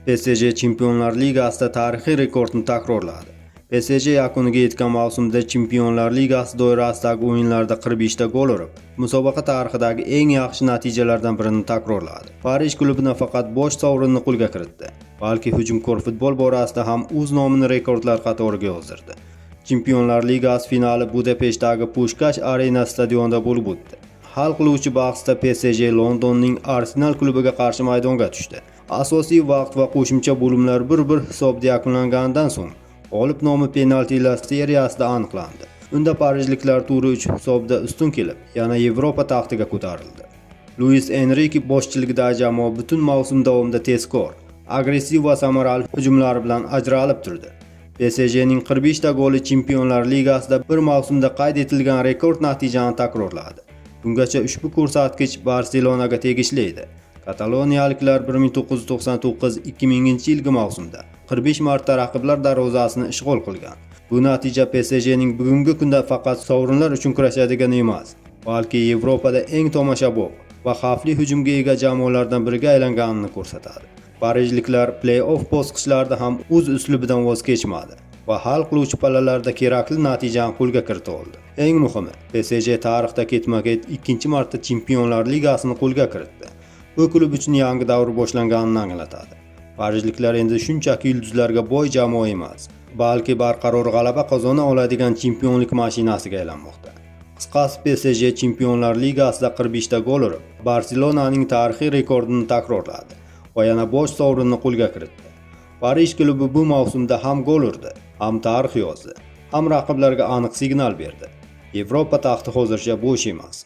PSG Chempionlar Ligasida tarixiy rekordni takrorladi. PSG yakuniga yetgan mavsumda Chempionlar Ligasi doirasidagi o'yinlarda 45 ta gol urib, musobaqa tarixidagi eng yaxshi natijalardan birini takrorladi. Parij klubi nafaqat bosh sovrinni qo'lga kiritdi, balki hujumkor futbol borasida ham o'z nomini rekordlar qatoriga yozdirdi. Chempionlar Ligasi finali Budapeshtdagi Pushkash Arena stadionida bo'lib o'tdi. Hal qiluvchi bahsda PSG Londonning Arsenal klubiga qarshi maydonga tushdi. Asosiy vaqt va qo'shimcha bo'limlar 1-1 hisobda yakunlanganidan so'ng g'olib nomi penaltilar seriyasida aniqlandi. Unda parijliklar turi 3 hisobda ustun kelib, yana Yevropa taxtiga ko'tarildi. Luis Enrique boshchiligidagi jamoa butun mavsum davomida tezkor, agressiv va samarali hujumlar bilan ajralib turdi. PSGning 45 ta goli Chempionlar Ligasida bir mavsumda qayd etilgan rekord natijani takrorladi. Bungacha ushbu ko'rsatkich Barselonaga tegishli edi. Kataloniyaliklar 1999-2000-yilgi mavsumda 45 marta raqiblar darvozasini ishg'ol qilgan. Bu natija PSGning bugungi kunda faqat sovrinlar uchun kurashadigan emas, balki Yevropada eng tomoshabop va xavfli hujumga ega jamoalardan biriga aylanganini ko'rsatadi. Parijliklar play-off bosqichlarida ham o'z uslubidan voz kechmadi va hal qiluvchi pallalarda kerakli natijani qo'lga kirita oldi. Eng muhimi, PSG tarixda ketma-ket ikkinchi marta Chempionlar Ligasini qo'lga kiritdi. Bu klub uchun yangi davr boshlanganini anglatadi. Parijliklar endi shunchaki yulduzlarga boy jamoa emas, balki barqaror g'alaba qozona oladigan chempionlik mashinasiga aylanmoqda. Qisqasi, PSG Chempionlar Ligasida 45 ta gol urib, Barselonaning tarixiy rekordini takrorladi va yana bosh sovrinni qo'lga kiritdi. Parij klubi bu mavsumda ham gol urdi, ham tarix yozdi, ham raqiblarga aniq signal berdi. Yevropa taxti hozircha bo'sh emas.